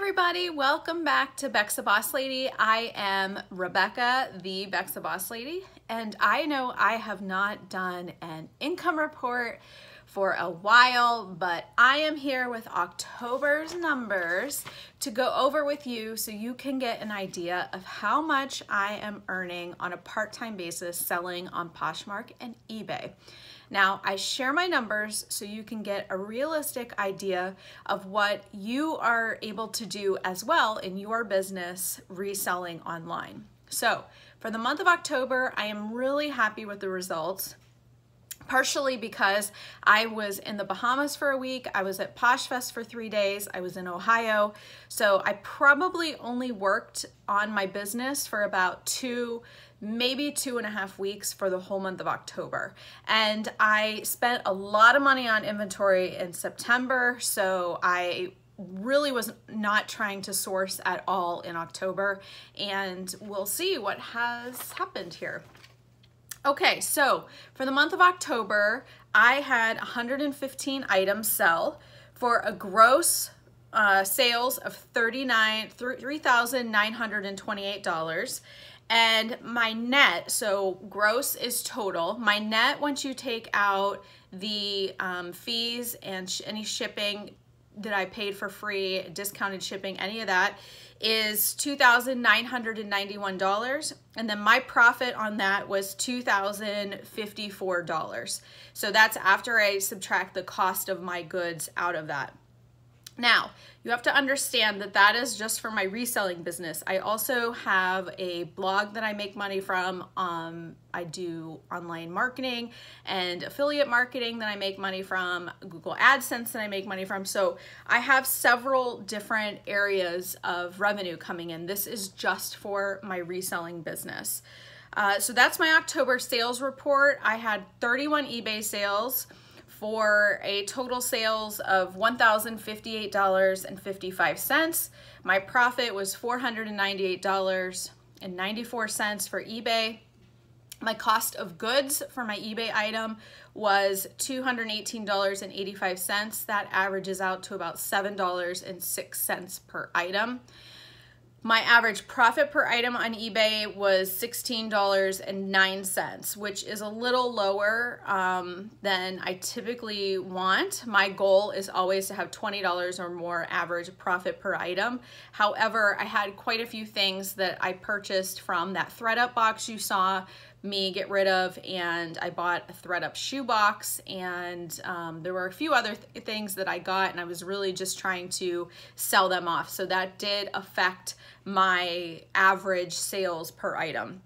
everybody, welcome back to Bexa Boss Lady. I am Rebecca, the Bexa Boss Lady, and I know I have not done an income report for a while, but I am here with October's numbers to go over with you so you can get an idea of how much I am earning on a part-time basis selling on Poshmark and eBay. Now, I share my numbers so you can get a realistic idea of what you are able to do as well in your business reselling online. So, for the month of October, I am really happy with the results. Partially because I was in the Bahamas for a week, I was at PoshFest for 3 days, I was in Ohio, so I probably only worked on my business for about maybe 2.5 weeks for the whole month of October. And I spent a lot of money on inventory in September, so I really was not trying to source at all in October, and we'll see what has happened here. Okay, so for the month of October, I had 115 items sell for a gross sales of $3,928. And my net, so gross is total. My net, once you take out the fees and any shipping that I paid for free, discounted shipping, any of that, is $2,991, and then my profit on that was $2,054. So that's after I subtract the cost of my goods out of that. Now, you have to understand that that is just for my reselling business. I also have a blog that I make money from. I do online marketing and affiliate marketing that I make money from, Google AdSense that I make money from. So I have several different areas of revenue coming in. This is just for my reselling business. So that's my October sales report. I had 31 eBay sales for a total sales of $1,058.55. My profit was $498.94 for eBay. My cost of goods for my eBay item was $218.85. That averages out to about $7.06 per item. My average profit per item on eBay was $16.09, which is a little lower than I typically want. My goal is always to have $20 or more average profit per item. However, I had quite a few things that I purchased from that ThredUp box you saw me get rid of, and I bought a ThredUp shoe box, and there were a few other things that I got, and I was really just trying to sell them off. So that did affect my average sales per item.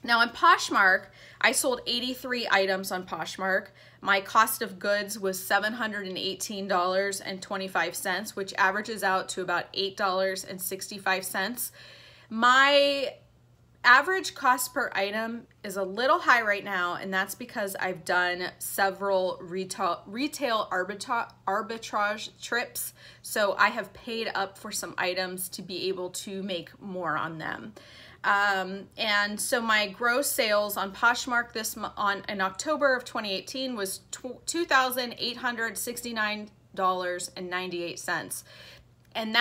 Now on Poshmark, I sold 83 items on Poshmark. My cost of goods was $718.25, which averages out to about $8.65. My average cost per item is a little high right now, and that's because I've done several retail arbitrage trips, so I have paid up for some items to be able to make more on them. And so my gross sales on Poshmark in October of 2018 was $2,869.98. And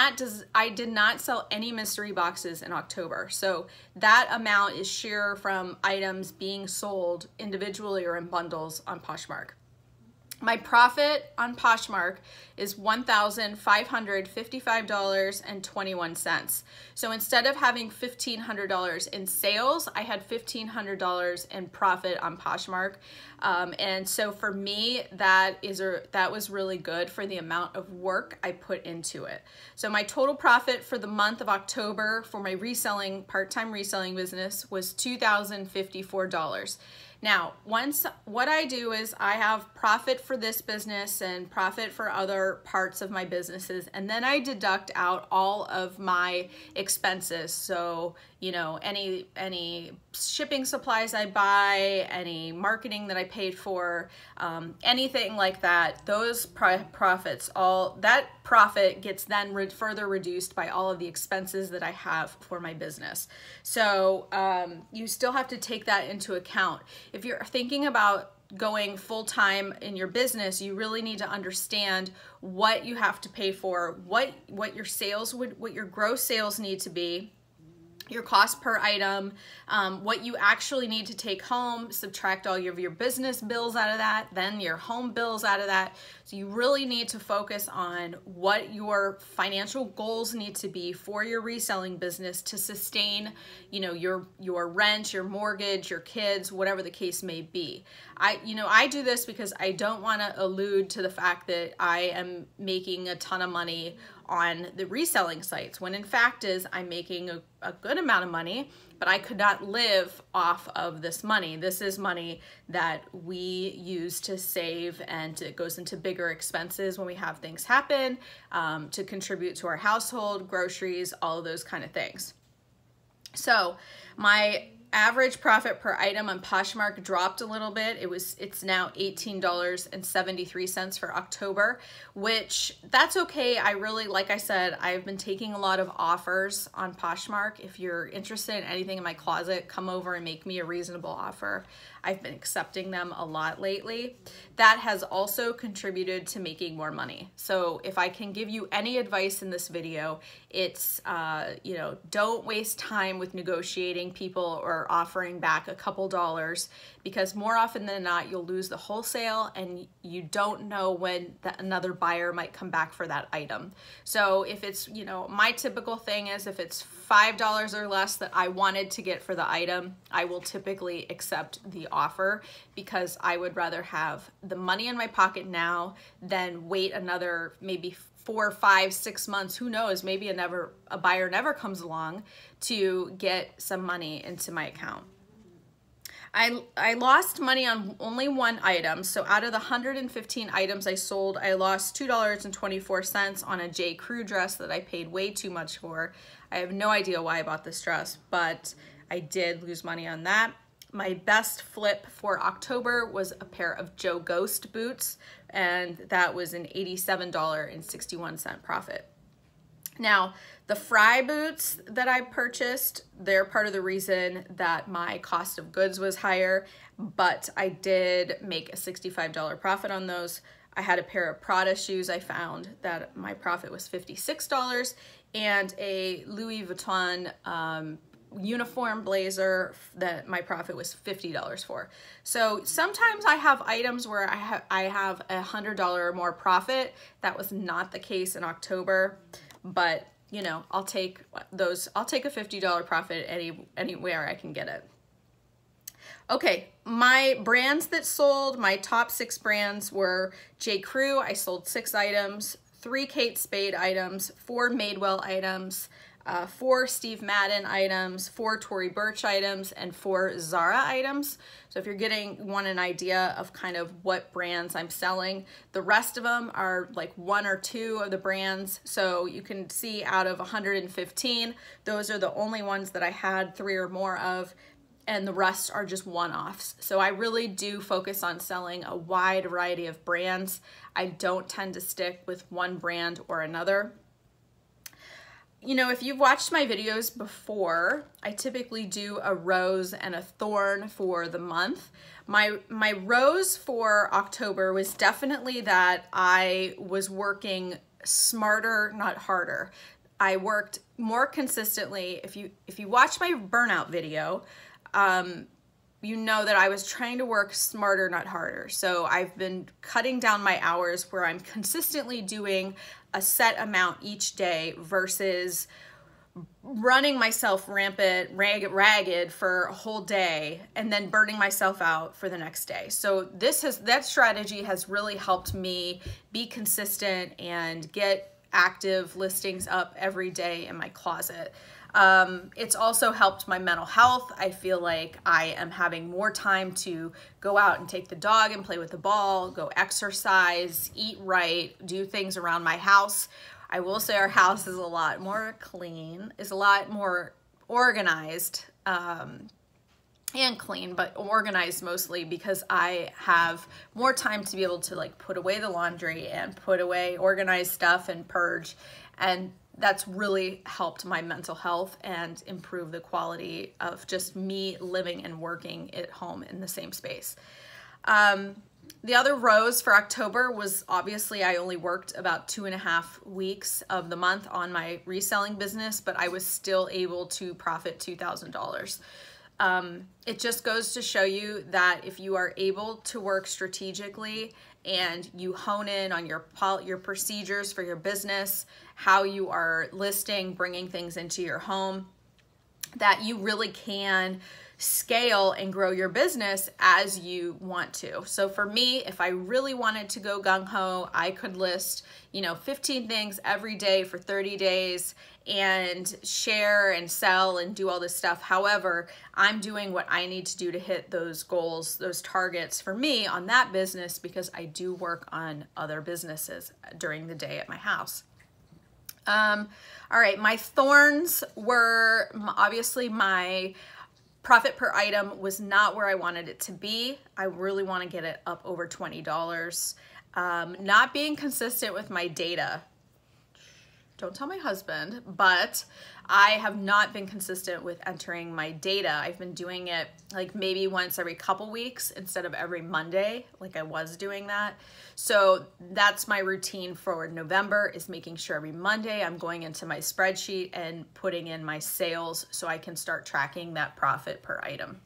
I did not sell any mystery boxes in October. So that amount is sheer from items being sold individually or in bundles on Poshmark. My profit on Poshmark is $1,555.21. So instead of having $1,500 in sales, I had $1,500 in profit on Poshmark. And so for me, that was really good for the amount of work I put into it. So my total profit for the month of October for my part-time reselling business was $2,054. Now, what I do is I have profit for this business and profit for other parts of my businesses, and then I deduct out all of my expenses. So, you know, any shipping supplies I buy, any marketing that I paid for, anything like that, those profits, all that profit gets then further reduced by all of the expenses that I have for my business. So you still have to take that into account. If you're thinking about going full-time in your business, you really need to understand what you have to pay for, what your gross sales need to be, your cost per item, what you actually need to take home, subtract all of your business bills out of that, then your home bills out of that. So you really need to focus on what your financial goals need to be for your reselling business to sustain, you know, your rent, your mortgage, your kids, whatever the case may be. I do this because I don't want to allude to the fact that I am making a ton of money on the reselling sites, when in fact I'm making a good amount of money, but I could not live off of this money. This is money that we use to save, and it goes into bigger expenses when we have things happen, to contribute to our household, groceries, all of those kind of things. So my average profit per item on Poshmark dropped a little bit. It's now $18.73 for October, which that's okay. Like I said, I've been taking a lot of offers on Poshmark. If you're interested in anything in my closet, come over and make me a reasonable offer. I've been accepting them a lot lately. That has also contributed to making more money. So if I can give you any advice in this video, it's, you know, don't waste time with negotiating people or offering back a couple dollars, because more often than not, you'll lose the wholesale and you don't know when another buyer might come back for that item. So if it's, you know, my typical thing is if it's $5 or less that I wanted to get for the item, I will typically accept the offer, because I would rather have the money in my pocket now than wait another maybe 4, 5, 6 months, who knows, maybe a buyer never comes along, to get some money into my account. I lost money on only one item. So out of the 115 items I sold, I lost $2.24 on a J. Crew dress that I paid way too much for. I have no idea why I bought this dress, but I did lose money on that. My best flip for October was a pair of Joe Ghost boots, and that was an $87.61 profit. Now, the Fry boots that I purchased, they're part of the reason that my cost of goods was higher, but I did make a $65 profit on those. I had a pair of Prada shoes I found that my profit was $56, and a Louis Vuitton uniform blazer that my profit was $50 for. So sometimes I have items where I have $100 or more profit. That was not the case in October, but you know, I'll take those. I'll take a $50 profit anywhere I can get it. Okay, my brands that sold, my top 6 brands were J. Crew. I sold 6 items, 3 Kate Spade items, 4 Madewell items, 4 Steve Madden items, 4 Tory Burch items, and 4 Zara items. So if you're want an idea of kind of what brands I'm selling, the rest of them are like 1 or 2 of the brands. So you can see out of 115, those are the only ones that I had 3 or more of, and the rest are just one-offs. So I really do focus on selling a wide variety of brands. I don't tend to stick with one brand or another. You know, if you've watched my videos before, I typically do a rose and a thorn for the month. My rose for October was definitely that I was working smarter, not harder. I worked more consistently. If you watch my burnout video, you know that I was trying to work smarter, not harder. So I've been cutting down my hours where I'm consistently doing a set amount each day versus running myself ragged for a whole day and then burning myself out for the next day. So that strategy has really helped me be consistent and get active listings up every day in my closet. It's also helped my mental health. I feel like I am having more time to go out and take the dog and play with the ball, go exercise, eat right, do things around my house. I will say our house is a lot more clean, is a lot more organized, and clean, but organized mostly because I have more time to be able to like put away the laundry and put away organized stuff and purge, and that's really helped my mental health and improve the quality of just me living and working at home in the same space. The other rows for October was obviously I only worked about 2.5 weeks of the month on my reselling business, but I was still able to profit $2,000. It just goes to show you that if you are able to work strategically and you hone in on your procedures for your business, how you are listing, bringing things into your home, that you really can scale and grow your business as you want to. So for me, if I really wanted to go gung-ho, I could list, 15 things every day for 30 days and share and sell and do all this stuff. However, I'm doing what I need to do to hit those goals, those targets for me on that business, because I do work on other businesses during the day at my house. All right, my thorns were obviously my profit per item was not where I wanted it to be. I really want to get it up over $20. Not being consistent with my data. Don't tell my husband, but I have not been consistent with entering my data. I've been doing it like maybe once every couple weeks instead of every Monday, like I was doing that. So that's my routine for November, is making sure every Monday I'm going into my spreadsheet and putting in my sales so I can start tracking that profit per item.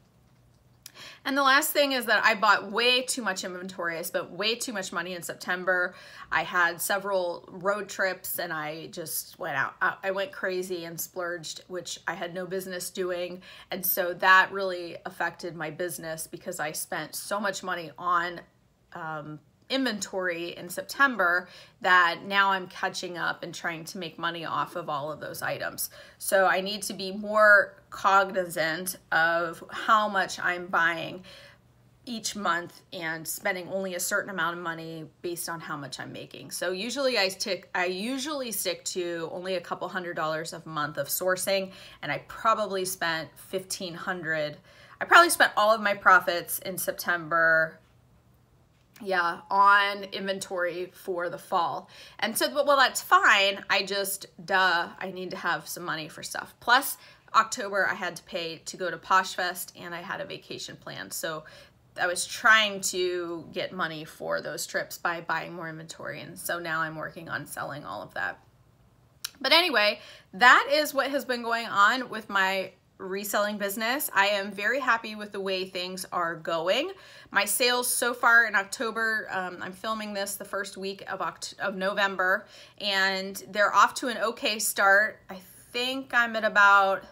And the last thing is that I bought way too much inventory. I spent way too much money in September. I had several road trips and I just went out. I went crazy and splurged, which I had no business doing. And so that really affected my business because I spent so much money on inventory in September that now I'm catching up and trying to make money off of all of those items. So I need to be more cognizant of how much I'm buying each month and spending only a certain amount of money based on how much I'm making. So usually I usually stick to only a couple $100s a month of sourcing, and I probably spent $1,500. I probably spent all of my profits in September, on inventory for the fall. And so, well, that's fine. I need to have some money for stuff. Plus, October, I had to pay to go to PoshFest and I had a vacation planned. So I was trying to get money for those trips by buying more inventory. And so now I'm working on selling all of that. But anyway, that is what has been going on with my reselling business. I am very happy with the way things are going. My sales so far in October, I'm filming this the first week of November, and they're off to an okay start. I think I'm at about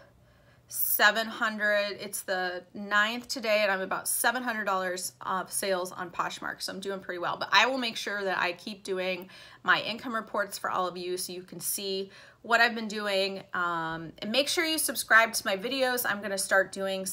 700. It's the 9th today, and I'm about $700 of sales on Poshmark, so I'm doing pretty well. But I will make sure that I keep doing my income reports for all of you so you can see what I've been doing. And make sure you subscribe to my videos. I'm going to start doing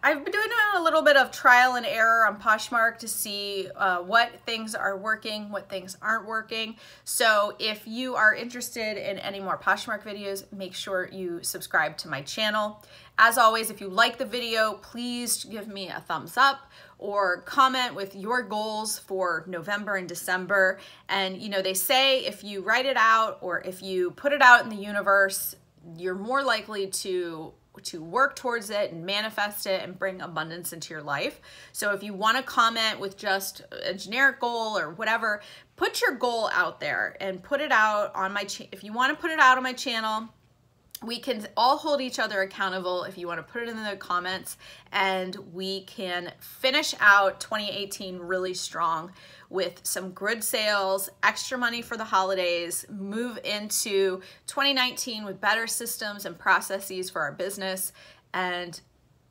I've been doing a little bit of trial and error on Poshmark to see what things are working, what things aren't working. So if you are interested in any more Poshmark videos, make sure you subscribe to my channel. As always, if you like the video, please give me a thumbs up or comment with your goals for November and December. And they say if you write it out or if you put it out in the universe, you're more likely to work towards it and manifest it and bring abundance into your life. So if you want to comment with just a generic goal or whatever, put your goal out there and put it out on my channel. If you want to put it out on my channel, we can all hold each other accountable if you want to put it in the comments, and we can finish out 2018 really strong with some good sales, extra money for the holidays, move into 2019 with better systems and processes for our business, and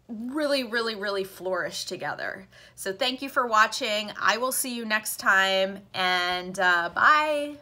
really, really, really flourish together. So thank you for watching. I will see you next time, and bye.